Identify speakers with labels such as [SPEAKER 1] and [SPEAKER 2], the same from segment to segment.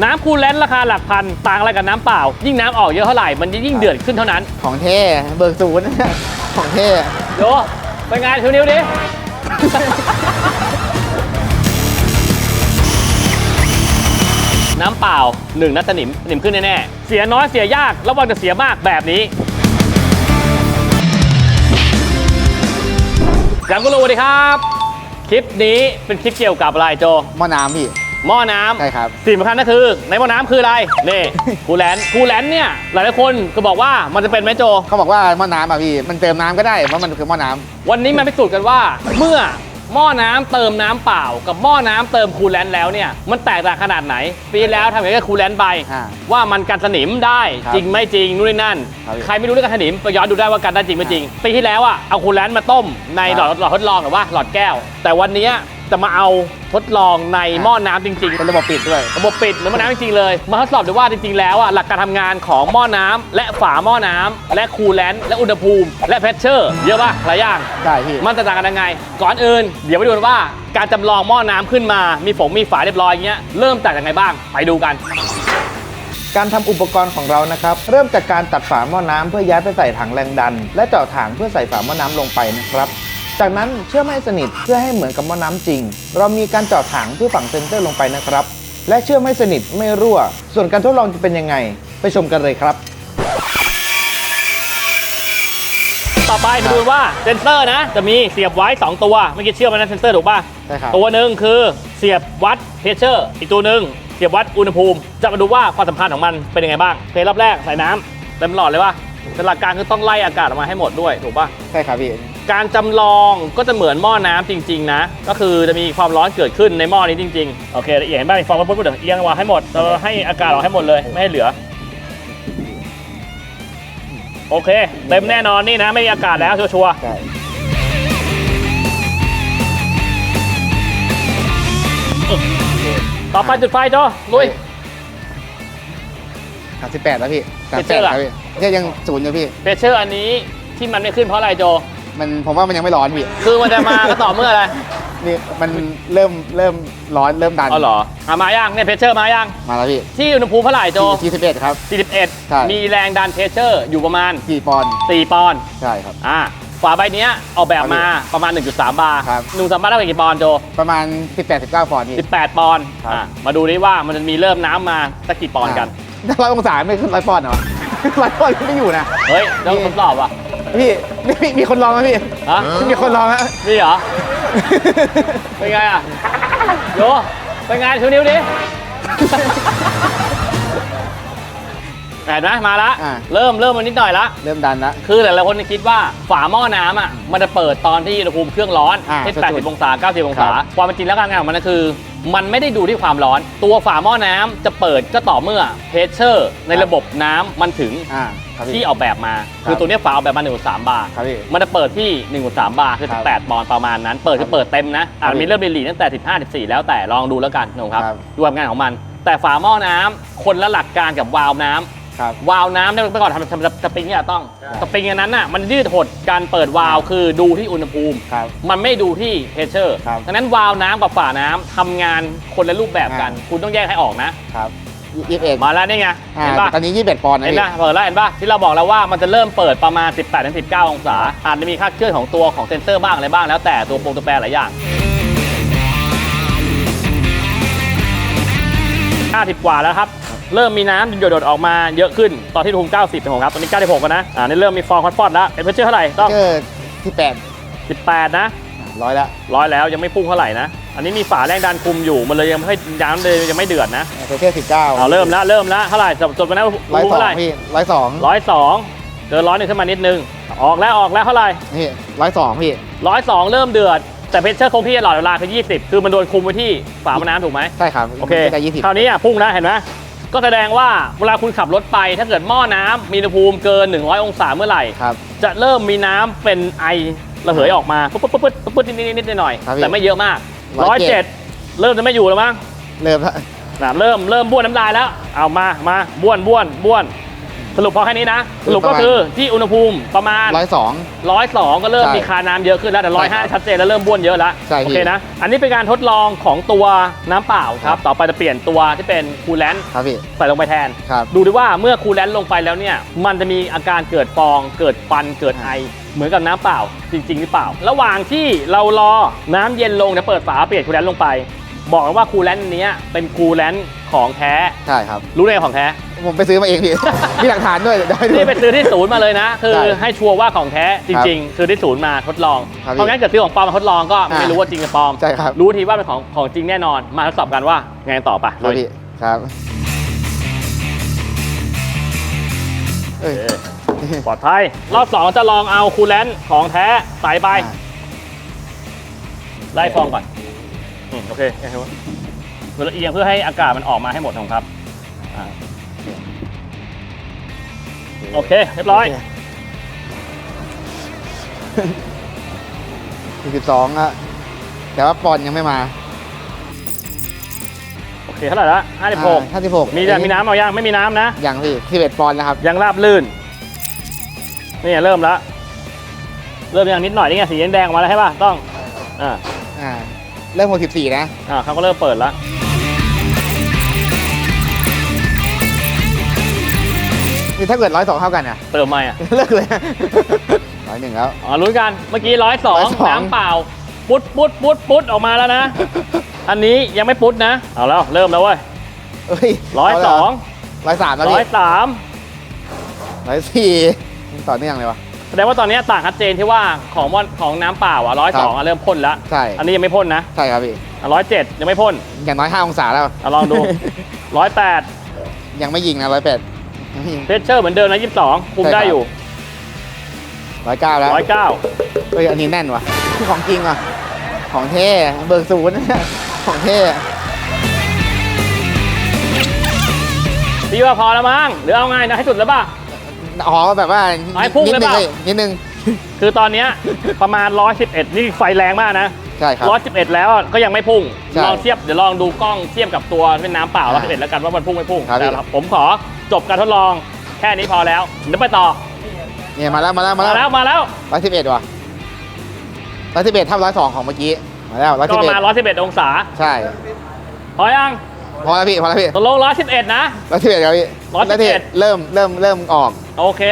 [SPEAKER 1] น้ำคูลแลนต์ราคาหลักพันต่างอะไรกับน้ำเปล่ายิ่งน้ำออกเยอะเท่าไหร่มันยิ่งเดือดขึ้นเท่านั้น
[SPEAKER 2] ของเท่เบิกศูนย์ ของเท่
[SPEAKER 1] โยไปงานชูนิ้วดิ น้ำเปล่า1นัดสนิมขึ้นแน่ๆเสียน้อยเสียยากระวังจะเสียมากแบบนี้ยังกูรู้ดีครับคลิปนี้เป็นคลิปเกี่ยวกับอะไรโจ
[SPEAKER 2] หม้อน้ำพี่
[SPEAKER 1] หม้อน้ำ
[SPEAKER 2] ใช่ครับ
[SPEAKER 1] สิ่งสำคัญก็คือในหม้อน้ำคืออะไรนี่ คูลแลนต์เนี่ยหลายๆคนก็บอกว่ามันจะเป็นไหมโจ
[SPEAKER 2] เขาบอกว่าหม้อน้ำอ่ะพี่มันเติมน้ำก็ได้เพราะมันคือหม้อน้ำ
[SPEAKER 1] วันนี้มาพิสูจน์กันว่าเมื่อหม้อน้ำเติมน้ำเปล่ากับหม้อน้ำเติมคูลแลนต์แล้วเนี่ยมันแตกต่างขนาดไหนปีแล้วทำอย่างนี้กับคูลแลนต์ไปว่ามันกันสนิมได้จริงไม่จริงนู่นนี่นั่นใครไม่รู้เรื่องกันสนิมไปย้อนดูได้ว่ากันได้จริงไม่จริงปีที่แล้วอ่ะเอาคูลแลนต์มาต้มในหลอดทดลองหรือว่าหลอดแก้วแต่วันนี้จะมาเอาทดลองในหม้อน้ำจริงๆ
[SPEAKER 2] เป็นระบบปิดด้วย
[SPEAKER 1] ระบบปิดเหมือนหม้อน้ำจริงๆเลยมาทดสอบดูว่าจริงๆแล้วอ่ะหลักการทำงานของหม้อน้ำและฝาหม้อน้ำและคูลแลนต์และอุณหภูมิและเพชเชอร์เยอะป่ะหลายอย่าง
[SPEAKER 2] ใช่พี่
[SPEAKER 1] มันต่างกันยังไงก่อนอื่นเดี๋ยวไปดูกันว่าการจำลองหม้อน้ำขึ้นมามีฝาเรียบร้อยอย่างเงี้ยเริ่มจากยังไงบ้างไปดูกัน
[SPEAKER 3] การทำอุปกรณ์ของเรานะครับเริ่มจากการตัดฝาหม้อน้ำเพื่อย้ายไปใส่ถังแรงดันและเจาะถังเพื่อใส่ฝาหม้อน้ำลงไปนะครับจากนั้นเชื่อมให้สนิทเพื่อให้เหมือนกับหม้อน้ำจริงเรามีการเจาะถังเพื่อฝังเซนเซอร์ลงไปนะครับและเชื่อมให้สนิทไม่รั่วส่วนการทดลองจะเป็นยังไงไปชมกันเลยครับ
[SPEAKER 1] ต่อไปมาดูว่าเซนเซอร์นะจะมีเสียบไว้2ตัวเมื่อกี้เชื่อมนะเซนเซอร์ถูกป่ะ
[SPEAKER 2] ใช่ครับ
[SPEAKER 1] ตัวหนึ่งคือเสียบวัดเพชเชอร์อีกตัวหนึ่งเสียบวัดอุณหภูมิจะมาดูว่าความสัมพันธ์ของมันเป็นยังไงบ้างเพลรอบแรกใส่น้ำเต็มหลอดเลยป่ะแต่หลักการคือต้องไล่อากาศออกมาให้หมดด้วยถูกป่ะ
[SPEAKER 2] ใช่ครับพี่
[SPEAKER 1] การจำลองก็จะเหมือนหม้อน้ำจริงๆนะก็คือจะมีความร้อนเกิดขึ้นในหม้อนี้จริงๆโอเคละเอียดเห็นป่ะฟองมันปุ๊บๆเอียงวางให้หมดเราให้อากาศออกให้หมดเลยไม่ให้เหลือโอเคเต็มแน่นอนนี่นะไม่มีอากาศแล้วชัวร์ต่อไปจุดไฟโจลุย
[SPEAKER 2] 38แล้วพี่38แล้วพี่เนี่ยยังศูนย์อยู่พี่
[SPEAKER 1] เพชเชอร์อันนี้ที่มันไม่ขึ้นเพราะอะไรโจ
[SPEAKER 2] ผมว่ามันยังไม่ร้อนพี่
[SPEAKER 1] คือมันจะมาก็ต่อเมื่ออะไร
[SPEAKER 2] นี่มันเริ่มร้อนเริ่มดัน
[SPEAKER 1] อ๋อเหรอมายังเนี่ยเพชเชอร์มายัง
[SPEAKER 2] มาแล้วพี่
[SPEAKER 1] ที่อุณหภูมิเท่าไหร่โจ
[SPEAKER 2] 41ครับ
[SPEAKER 1] 41มีแรงดันเพชเชอร์อยู่ประมาณ
[SPEAKER 2] 4 ปอนด์ใช่ครับ
[SPEAKER 1] ฝาใบนี้ออกแบบมาประมาณ 1.3 บาร์
[SPEAKER 2] ครับ
[SPEAKER 1] 1.3 บาร์ได้กี่ปอนด์โจ
[SPEAKER 2] ประมาณ18-19 ปอนด์พี่
[SPEAKER 1] 18 ปอนด์มาดูดิว่ามันจะมีเริ่มน้ำมาสักกี่ปอนด์กัน
[SPEAKER 2] 100 องศาไม่ขึ้น100 ปอนด์เหรอ100 ปอนด์ไม่อยู่นะ
[SPEAKER 1] เฮ้ยต้องทดสอบว่ะ
[SPEAKER 2] พี่มีคนลองไหมพี่มีคนลองฮะ
[SPEAKER 1] มีเหรอเป็นไงอ่ะโยเป็นไงชูนิ้วดิเห็นไหมมาละเริ่มมันนิดหน่อยละ
[SPEAKER 2] เริ่มดันละ
[SPEAKER 1] คือแต่ละคนคิดว่าฝาหม้อน้ำอ่ะมันจะเปิดตอนที่อุณหภูมิเครื่องร้อนที่80 องศา90 องศาความเป็นจริงแล้วการงานของมันก็คือมันไม่ได้ดูที่ความร้อนตัวฝาหม้อน้ำจะเปิดก็ต่อเมื่อเพชเชอร์ในระบบน้ำมันถึงที่ออกแบบมาคือตัวนี้ฝาออกแบบมา 1.3 บาร์มันจะเปิดที่ 1.3 บาร์คือ18 ปอนด์ประมาณนั้นเปิดคือเปิดเต็มนะมีเริ่มหลีตั้งแต่15-14แล้วแต่ลองดูแล้วกันนะครับดูความงานของมันแต่ฝาหม้อน้ำคนละหลักการกับวาล์วน้ำวาล์วน้ำเนี่ยเมื่อก่อนทำสปริงเนี่ยต้องสปริงอันนั้นน่ะมันยืดหดการเปิดวาล์วคือดูที่อุณหภูมิมันไม่ดูที่เพชเชอร์ดังนั้นวาล์วน้ำกับฝาน้ำทำงานคนละรูปแบบกันคุณต้องแยกให้ออกนะครับ
[SPEAKER 2] 21
[SPEAKER 1] มาแล้วนี่ไง
[SPEAKER 2] เห็นป่ะตอนนี้21 ปอนด์นะ
[SPEAKER 1] เห็นป่ะเปิดแล้วเห็นป่ะที่เราบอกแล้วว่ามันจะเริ่มเปิดประมาณ 18-19 องศาอาจจะมีค่าเคลื่อนของตัวของเซนเซอร์บ้างอะไรบ้างแล้วแต่ตัวตัวแปรหลายอย่าง50 กว่าแล้วครับเริ่มมีน้ำหยดออกมาเยอะขึ้นตอนที่อุณหภูมิ90ครับตอนนี้96กันนะนี่เริ่มมีฟองฟอดแล้วเพชเชอร์เท่าไหร่ต้อง18นะ100แล้วยังไม่พุ่งเท่าไหร่นะอันนี้มีฝาแรงดันคุมอยู่มันเลยยังไม่น้ำเลยยังไม่เดือดนะ
[SPEAKER 2] เพชเชอร์19
[SPEAKER 1] เริ่มแล้วเท่าไหร่จบไปแล้ว
[SPEAKER 2] เท่าไหร่พี่
[SPEAKER 1] 102เกิน101ขึ้นมานิดนึงออกแล้วเท่าไหร่
[SPEAKER 2] นี่102พี่
[SPEAKER 1] 102เริ่มเดือดแต่เพชเชอร์คงที่ตลอดเวลาคือ20คือมันโดนคุมไว้ที่ฝาน้ำถูกไหม
[SPEAKER 2] ใช่ครับ
[SPEAKER 1] โอเคคราวนี้พุ่งนะเห็นไหมก็แสดงว่าเวลาคุณขับรถไปถ้าเกิดหม้อน้ำมีอุณหภูมิเกิน100 องศาเมื่อไหร่จะเริ่มมีน้ำเป็นไอระเหยออกมาปุ๊บนิดหน่อยแต่ไม่เยอะมาก107เริ่มจะไม่อยู่แล้วมั้ง
[SPEAKER 2] เริ่ม
[SPEAKER 1] บ้วนน้ำลายแล้วเอามาบ้วน สรุปพอแค่นี้นะสรุปก็คือที่อุณหภูมิประมาณ
[SPEAKER 2] 102
[SPEAKER 1] 102ก็เริ่ม
[SPEAKER 2] ใช่
[SPEAKER 1] มีคาน้ำเยอะขึ้นแล้วแต่
[SPEAKER 2] ใช่ครับ
[SPEAKER 1] 105ชัดเจนแล้วเริ่มบ้วนเยอะแล้ว
[SPEAKER 2] ใช่พี่
[SPEAKER 1] โอเคนะอันนี้เป็นการทดลองของตัวน้ำเปล่าครับต่อไปจะเปลี่ยนตัวที่เป็นคูลแลนต์
[SPEAKER 2] ครับพี่
[SPEAKER 1] ใส่ลงไปแทน
[SPEAKER 2] ครับ
[SPEAKER 1] ดูดิว่าเมื่อคูลแลนต์ลงไปแล้วเนี่ยมันจะมีอาการเกิดฟองเกิดควันเกิดไอเหมือนกับน้ำเปล่าจริงๆหรือเปล่า ระหว่างที่เรารอน้ำเย็นลงจะเปิดฝาเปลี่ยนคูลแลนต์ลงไป บอกกันว่าคูลแลนต์นี้เป็นคูลแลนต์ของแท้
[SPEAKER 2] ใช่ครับ
[SPEAKER 1] รู้ได้ไงของแท้
[SPEAKER 2] ผมไปซื้อมาเองพี่ มีหลักฐานด้วยเดี๋ยวให้ดู
[SPEAKER 1] นี่ไปซื้อที่ศูนย์มาเลยนะ คือ
[SPEAKER 2] ใช่
[SPEAKER 1] ให้ชัวร์ว่าของแท้จริง ๆ คือที่ศูนย์มาทดลอง
[SPEAKER 2] ครับ
[SPEAKER 1] เพราะงั้นเกิดซื้อของปลอมมาทดลองก็
[SPEAKER 2] อ่า
[SPEAKER 1] ไม่รู้ว่าจริงกับปลอม
[SPEAKER 2] ใช่ครับ
[SPEAKER 1] รู้ทีว่าเป็นของจริงแน่นอนมาทดสอบกันว่าไงต่อปะ
[SPEAKER 2] ครับพี่ครับ เอ้ย
[SPEAKER 1] ปลอดภัยรอบ2จะลองเอาคูลแลนต์ของแท้ใส่ไป ไล่ฟองก่อนโอเคโอเคครับเราเอียงเพื่อให้อากาศมันออกมาให้หมดนะครับอ่าโอเค เรียบร้อย
[SPEAKER 2] 42อะแต่ว่าปอนด์ยังไม่มา
[SPEAKER 1] โอเคเท่าไหร่ละ56
[SPEAKER 2] 56
[SPEAKER 1] มีมีน้ำเอายังไม่มีน้ำนะ
[SPEAKER 2] ยังพี่11ปอนด์นะครับ
[SPEAKER 1] ยังราบลื่น นี่เริ่มแล้ว เริ่มอย่างนิดหน่อยนี่ไงสีแดงๆออกมาแล้วใช่ป่ะ ต้อง
[SPEAKER 2] เริ่ม64นะ
[SPEAKER 1] เขาก็เริ่มเปิดแล้ว
[SPEAKER 2] นี่ถ้าเกิด102เท่ากันอ่ะ
[SPEAKER 1] เติมไหมอ่ะ
[SPEAKER 2] เลิกเลย 101แล้ว
[SPEAKER 1] ลุ้นกัน เมื่อกี้102
[SPEAKER 2] 102
[SPEAKER 1] น้ำเปล่า ปุ๊ดออกมาแล้วนะ อันนี้ยังไม่ปุ๊ดนะ เอาแล้ว เริ่มแล้วเว้ย
[SPEAKER 2] เอ้ย
[SPEAKER 1] 102
[SPEAKER 2] 103แล้วพี่
[SPEAKER 1] 103
[SPEAKER 2] 104ต่อเนื่องเลยวะ
[SPEAKER 1] แสดงว่าตอนนี้ต่างชัดเจนที่ว่าของน้ำเปล่าอ่ะ102เริ่มพ่นแล้ว
[SPEAKER 2] ใช่
[SPEAKER 1] อันนี้ยังไม่พ่นนะ
[SPEAKER 2] ใช่ครับพี่
[SPEAKER 1] 107ยังไม่พ่น
[SPEAKER 2] อย่างน้อย5องศาแล้ว
[SPEAKER 1] ลองดู 108
[SPEAKER 2] ยังไม่ยิงนะ108ยังไม่ยิง
[SPEAKER 1] เพชเชอร์เหมือนเดิมนะ22คุมได้อยู่
[SPEAKER 2] 109แล้ว
[SPEAKER 1] 109
[SPEAKER 2] เฮ้ยอันนี้แน่นว่ะของจริงว่ะของเท่เบิกศูนย์ ของเท่
[SPEAKER 1] พี่ว่าพอแล้วมั้งหรือเอาไงนะให้สุดแล้วป่ะ
[SPEAKER 2] อ๋อแบบว่า
[SPEAKER 1] ให้พุ่งเลยเปล่า
[SPEAKER 2] นิดนึง
[SPEAKER 1] คือตอนเนี้ยประมาณ111นี่ไฟแรงมากนะ
[SPEAKER 2] ใช่ครับ
[SPEAKER 1] 111แล้วก็ยังไม่พุ่ง
[SPEAKER 2] ใช่
[SPEAKER 1] ลองเทียบเดี๋ยวลองดูกล้องเทียบกับตัวเป็นน้ำเปล่า111แล้วกันว่ามันพุ่งไม่พุ่ง
[SPEAKER 2] ครับ
[SPEAKER 1] นะครับผมขอจบการทดลองแค่นี้พอแล้วเดี๋ยวไปต่อ
[SPEAKER 2] เนี่ยมาแล้ว
[SPEAKER 1] มาแล้ว
[SPEAKER 2] 111ว่ะ111เท่า102ของเมื่อกี้มาแล้ว
[SPEAKER 1] ก็ประมาณ111องศา
[SPEAKER 2] ใช่
[SPEAKER 1] พอยัง
[SPEAKER 2] พอแล้วพี่
[SPEAKER 1] ตกลง111นะ
[SPEAKER 2] 111ครับพี่
[SPEAKER 1] 111
[SPEAKER 2] เริ่มออก
[SPEAKER 1] โอเค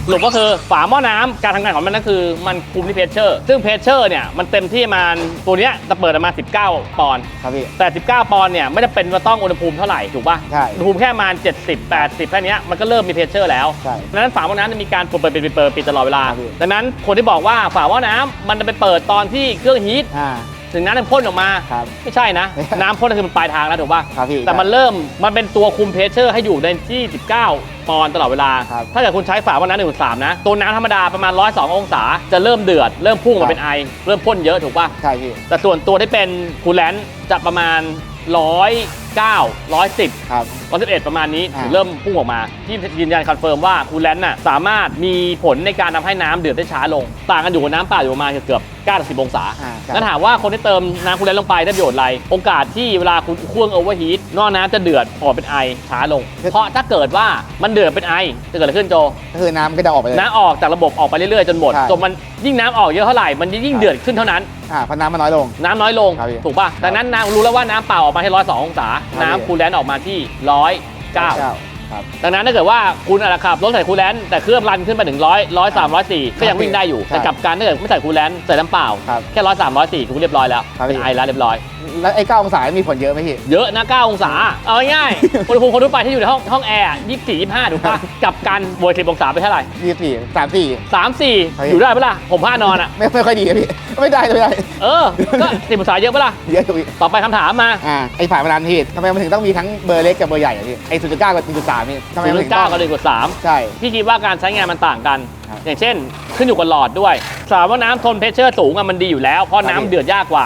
[SPEAKER 1] สรุปก็คือฝาหม้อน้ำการทำงานของมันก็คือมันคุมที่เพชเชอร์ซึ่งเพชเชอร์เนี่ยมันเต็มที่มันตัวเนี้ยจะเปิดออกมา19ปอนด์
[SPEAKER 2] ครับพี่
[SPEAKER 1] แต่19ปอนด์เนี่ยไม่ได้เป็นว่าต้องอุณหภูมิเท่าไหร่ถูกป่ะ
[SPEAKER 2] ใช่
[SPEAKER 1] อุณหภูมิแค่ประมาณ70 80แค่เนี้ยมันก็เริ่มมีเพชเชอร์แล้ว
[SPEAKER 2] ใช่
[SPEAKER 1] ดังนั้นฝาหม้อน้ำจะมีการเปิดปิดตลอดเวลา
[SPEAKER 2] ครับพี่
[SPEAKER 1] ดังนั้นคนที่บอกว่าฝาหม้อน้ำมันจะไปเปิดตอนที่เครื่องฮีท ถึงน้ำมันพ่นออกมา
[SPEAKER 2] ครับ
[SPEAKER 1] ไม่ใช่นะ น้ำพ่นก็คือมันปลายทางแล้วถูกป่ะ
[SPEAKER 2] ครับพี่
[SPEAKER 1] แต่มันเป็นตัวคุมเพชเชอร์ให้อยู่ในที่ 19 ปอนด์ตลอดเวลา
[SPEAKER 2] ครับ
[SPEAKER 1] ถ้าเกิดคุณใช้ฝาหม้อน้ำ1.3นะตัวน้ำธรรมดาประมาณ102องศาจะเริ่มเดือดเริ่มพุ่งมาเป็นไอเริ่มพ่นเยอะถูกป่ะ
[SPEAKER 2] ใช่พี่
[SPEAKER 1] แต่ส่วนตัวที่เป็นคูลแลนต์จะประมาณ109 110
[SPEAKER 2] ครับ
[SPEAKER 1] 111ประมาณนี้ถึง
[SPEAKER 2] อ่า
[SPEAKER 1] เริ่มพุ่งออกมาที่ยืนยันคอนเฟิร์มว่าคูลแลนต์น่ะสามารถมีผลในการทำให้น้ำเดือดได้ช้าลง ต่างกันอยู่กับน้ำเปล่าอยู่ประมาณเกือบ9-10 องศา
[SPEAKER 2] ใช่
[SPEAKER 1] งั้นถามว่าคนที่เติมน้ำคูลแลนต์ลงไปได้ประโยชน์อะไร โอกาสที่เวลาคุณเครื่องโอเวอร์ฮีทนอกน้ำจะเดือดออกเป็นไอช้าลง เพราะถ้าเกิดว่ามันเดือดเป็นไอจะเกิดอะไรขึ้นโจ
[SPEAKER 2] ก็คือน้ำก็จะออกไปเลย
[SPEAKER 1] น้ำออกจากระบบออกไปเรื่อยๆจนหมด
[SPEAKER 2] ใช่
[SPEAKER 1] จนมันยิ่งน้ำออกเยอะเท่าไหร่มันยิ่งเดือดขึ้นเท่านั้น
[SPEAKER 2] เพราะน้ำมันน้อยลง
[SPEAKER 1] น้ำน้อยลง
[SPEAKER 2] ครับพี่
[SPEAKER 1] ถูกป่ะดังนั้นน้ำรู้แล้วว่าน้ำเปล่าออกมาที่102องศา
[SPEAKER 2] ครับ
[SPEAKER 1] น้ำคูลแลนต์ออกมาที่109
[SPEAKER 2] ครับ
[SPEAKER 1] ดังนั้นถ้าเกิดว่าคุณอาจจะขับรถใส่คูลแลนต์แต่เครื่องรันขึ้นไปถึง100 103 104ก็ยังวิ่งได้อยู่
[SPEAKER 2] ใช่
[SPEAKER 1] แต่กลับกันถ้าเกิดไม่ใส่คูลแลนต์ใส่น้ำเปล่า
[SPEAKER 2] ครับ
[SPEAKER 1] แค่103 104คุณเรียบร้อยแล้ว
[SPEAKER 2] ครับ
[SPEAKER 1] เป็น
[SPEAKER 2] พี่
[SPEAKER 1] ไอแล้วเรียบร้อย
[SPEAKER 2] แล้วไอ้9องศามีผลเยอะไหมพี่
[SPEAKER 1] เยอะนะ9องศาเอาง่ายๆ อุณหภูมิคนทั่วไปที่อยู่ในห้องแอร์24 25ถูกป่ะกลับกันบวก10องศาไปเท่าไหร่
[SPEAKER 2] 24 34
[SPEAKER 1] 3-4อยู่ได้ปะล่ะผมผ้านอนอ่ะ
[SPEAKER 2] ไม่ค่อยดีอะพี่ ไม่ได้
[SPEAKER 1] เออก็10องศาเยอะปะล่ะ
[SPEAKER 2] เยอะอยู่พี่
[SPEAKER 1] ต่อไปคำถามมา
[SPEAKER 2] ไอ้ฝาพนันพี่ทำไมมันถึงต้องมีทั้งเบอร์เล็กกับเบอร์ใหญ่อะพี่ไอ้0.9กับ1.3นี่ทำไมมันถึง
[SPEAKER 1] 0.9
[SPEAKER 2] ต้อง
[SPEAKER 1] กับ1.3
[SPEAKER 2] ใช่
[SPEAKER 1] พี่คิดว่าการใช้งานมันต่างกัน
[SPEAKER 2] ครับ
[SPEAKER 1] อย่างเช่นขึ้นอยู่กับหลอดด้วยฝาหม้อน้ำทนเพชเชอร์สูงอะมันดีอยู่แล้วเพราะน้ำเดือดยากกว่า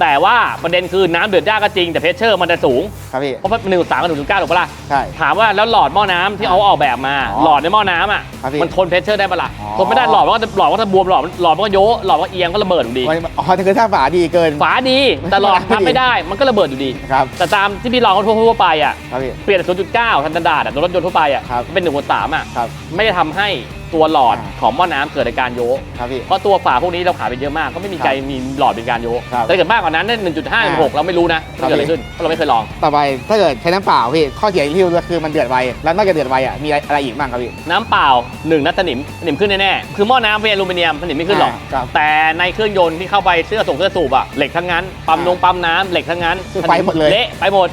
[SPEAKER 1] แต่ว่าประเด็นคือน้ำเดือดยากก็จริงแต่เพชเชอร์มันจะสูง
[SPEAKER 2] ครับพี่
[SPEAKER 1] เพราะ1.3กับ1.9ถูกปะล่ะ
[SPEAKER 2] ใช่
[SPEAKER 1] ถามว่าแล้วหลอดหม้อน้ำที่เอาออกแบบมา
[SPEAKER 2] อ๋อ
[SPEAKER 1] หลอดในหม้อน้ำอ่ะ
[SPEAKER 2] ครับพี่
[SPEAKER 1] มันทนเพชเชอร์ได้ปะล่ะ
[SPEAKER 2] อ๋อ
[SPEAKER 1] ทนไม่ได้หลอดมันก็จะบวมหลอดมันก็โยะหลอดก็เอียงก็ระเบิดอยู่ดี
[SPEAKER 2] อ๋อคือถ้าฝาดีเกิน
[SPEAKER 1] ฝาดีแต่หลอดทำไม่ได้มันก็ระเบิดอยู่ดี
[SPEAKER 2] ครับ
[SPEAKER 1] แต่ตามที่พี่ลองทั่วไปอ่ะ
[SPEAKER 2] ครับพี่
[SPEAKER 1] เปลี่ยน 0.9 ทันดาดอะรถยนต์ทั่วไปอ่ะ
[SPEAKER 2] ครับ
[SPEAKER 1] เป็น1.3อ่ะ
[SPEAKER 2] ครับ
[SPEAKER 1] ไม่ได้ทำให้ตัวหลอด
[SPEAKER 2] อ่า
[SPEAKER 1] ของหม้อน้ำเกิดอาการโยะ
[SPEAKER 2] ครับพี่
[SPEAKER 1] เพราะตัวฝาพวกนี้เราขายไปเยอะมากก็ไม่มีใครมีหลอดเป็นการโยะ
[SPEAKER 2] ครับ
[SPEAKER 1] แต่ถ้าเกิดมากกว่านั้น1.5 1.6เราไม่รู้นะว่าเกิดอะไรขึ้นเพราะเราไม่เคยลอง
[SPEAKER 2] ต่อไปถ้าเกิดใช้น้ำเปล่าพี่ข้อเสียที่รู้คือมันเดือดไวแล้วนอกจากเดือดไวอ่ะมีอะไรอีกบ้างครับพี่
[SPEAKER 1] น้ำเปล่า1นัดสนิมขึ้นแน่ๆคือหม้อน้ำเป็นอลูมิเนียมสนิมไม่ขึ้นหรอก
[SPEAKER 2] ครับ
[SPEAKER 1] แต่ในเครื่องยนต์ที่เข้าไปเสื้อสูบอะเหล็กทั้งนั้นปั๊มน้ำเหล็กทั้งนั้น
[SPEAKER 2] คือไปหมดเลย
[SPEAKER 1] เละไปหมด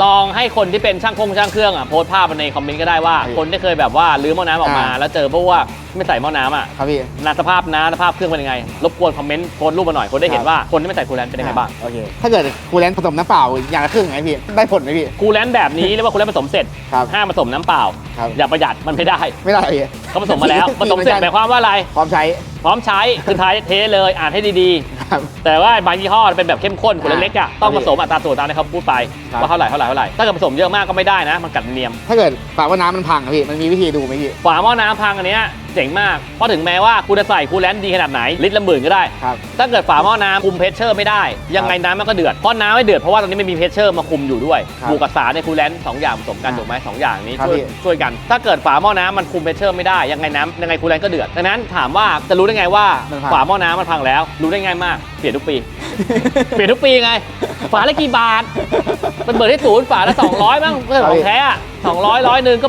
[SPEAKER 1] ลองให้คนที่เป็นช่างเครื่องอะโพสต์ภาพมาในคอมเมนต์ก็ได้ว่า
[SPEAKER 2] ครับ
[SPEAKER 1] คนที่เคยแบบว่าลื้อหม้อน้ำออกมา แล้วเจอเพราะว่าไม่ใส่หม้อน้ำอะ
[SPEAKER 2] ครับพี่
[SPEAKER 1] สภาพเครื่องเป็นยังไงรบกวนคอมเมนต์โพสต์รูปมาหน่อยคนได้เห็นว่าคนที่ไม่ใส่คูลแลนต์เป็นยังไงบ้าง
[SPEAKER 2] โอเคถ้าเกิดคูลแลนต์ผสมน้ำเปล่าอย่างละครึ่งไงพี่ได้ผลไหมพี่
[SPEAKER 1] คูลแลนต์แบบนี้เรียกว่าคูลแลนต์ผสมเสร็จ
[SPEAKER 2] ครับ
[SPEAKER 1] ห้ามผสมน้ำเปล่า
[SPEAKER 2] ครับ
[SPEAKER 1] อย่าประหยัดมันไม่ได้
[SPEAKER 2] ไม่ได้พี่
[SPEAKER 1] เขาผสมมาแล้วผสมเสร็จหมายความว่าอะไร
[SPEAKER 2] พร้อมใช้
[SPEAKER 1] พร้อมใช้คือท้ายเทเลยอ่านให้ดี
[SPEAKER 2] ครับ
[SPEAKER 1] ๆ แต่ว่าบางยี่ห้อเป็นแบบเข้มข้นขวดเล็กๆอ่ะต้องผสมอัตราส่วนตามที่เขาพูดไป
[SPEAKER 2] ครับ
[SPEAKER 1] ว่าเท่าไหร่ถ้าเกิดผสมเยอะมากก็ไม่ได้นะ มันกัดเนียม
[SPEAKER 2] ถ้าเกิดฝาว่าน้ำมันพังอะพี่มันมีวิธีดูไหมพี่
[SPEAKER 1] ฝาหม้อน้ำพังอันเนี้ยเจ๋งมากเพราะถึงแม้ว่าคุณจะใส่คูลแลนต์ดีขนาดไหนลิตรละหมื่นก็ได้
[SPEAKER 2] ครับ
[SPEAKER 1] ถ้าเกิดฝาหม้อน้ำคุมเพชเชอร์ไม่ได้ยังไงน้ำมันก็เดือดเพราะน้ำไม่เดือดเพราะว่าตอนนี้ไม่มีเพชเชอร์มาคุมอยู่ด้วย
[SPEAKER 2] ครับ
[SPEAKER 1] บวกกับสารในคูลแลนต์สองอย่างผสมกันถูกไหมสองอย่างนี้
[SPEAKER 2] ครับ
[SPEAKER 1] ช่วย
[SPEAKER 2] พี่
[SPEAKER 1] ช่วยกัน ถ้าเกิดฝาหม้อน้ำมันคุมเพชเชอร์ไม่ได้ยังไงคูลแลนต์ก็เดือดดังนั้นถามว่าจะรู้ได้ไงว่า
[SPEAKER 2] มันพัง
[SPEAKER 1] ฝาหม้อน้ำมันพังแล้วรู้ได้ง่ายมากเปลี่ยนทุกปี เปลี่ยนทุกปีไง ฝาละกี่บาท มันเบิดที่ศูนย์ฝาละ200บ้างเพื่อของแท้อะ200 100ก็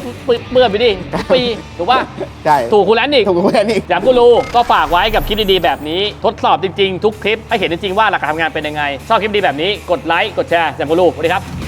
[SPEAKER 1] เปื้อนไปดิทุกปีถูกป่ะ
[SPEAKER 2] ใช่
[SPEAKER 1] ถูกคูลแลนต์อีก
[SPEAKER 2] ถูกคูลแลนต์อีก
[SPEAKER 1] อยากกูรู้ก็ฝากไว้กับคลิปดีๆแบบนี้ ทดสอบจริงๆ ทุกคลิปให้เห็นจริงๆว่าหลักการทำงานเป็นยังไง ชอบคลิปดีแบบนี้กดไลค์กดแชร์อยากกูรู้สวัสดีครับ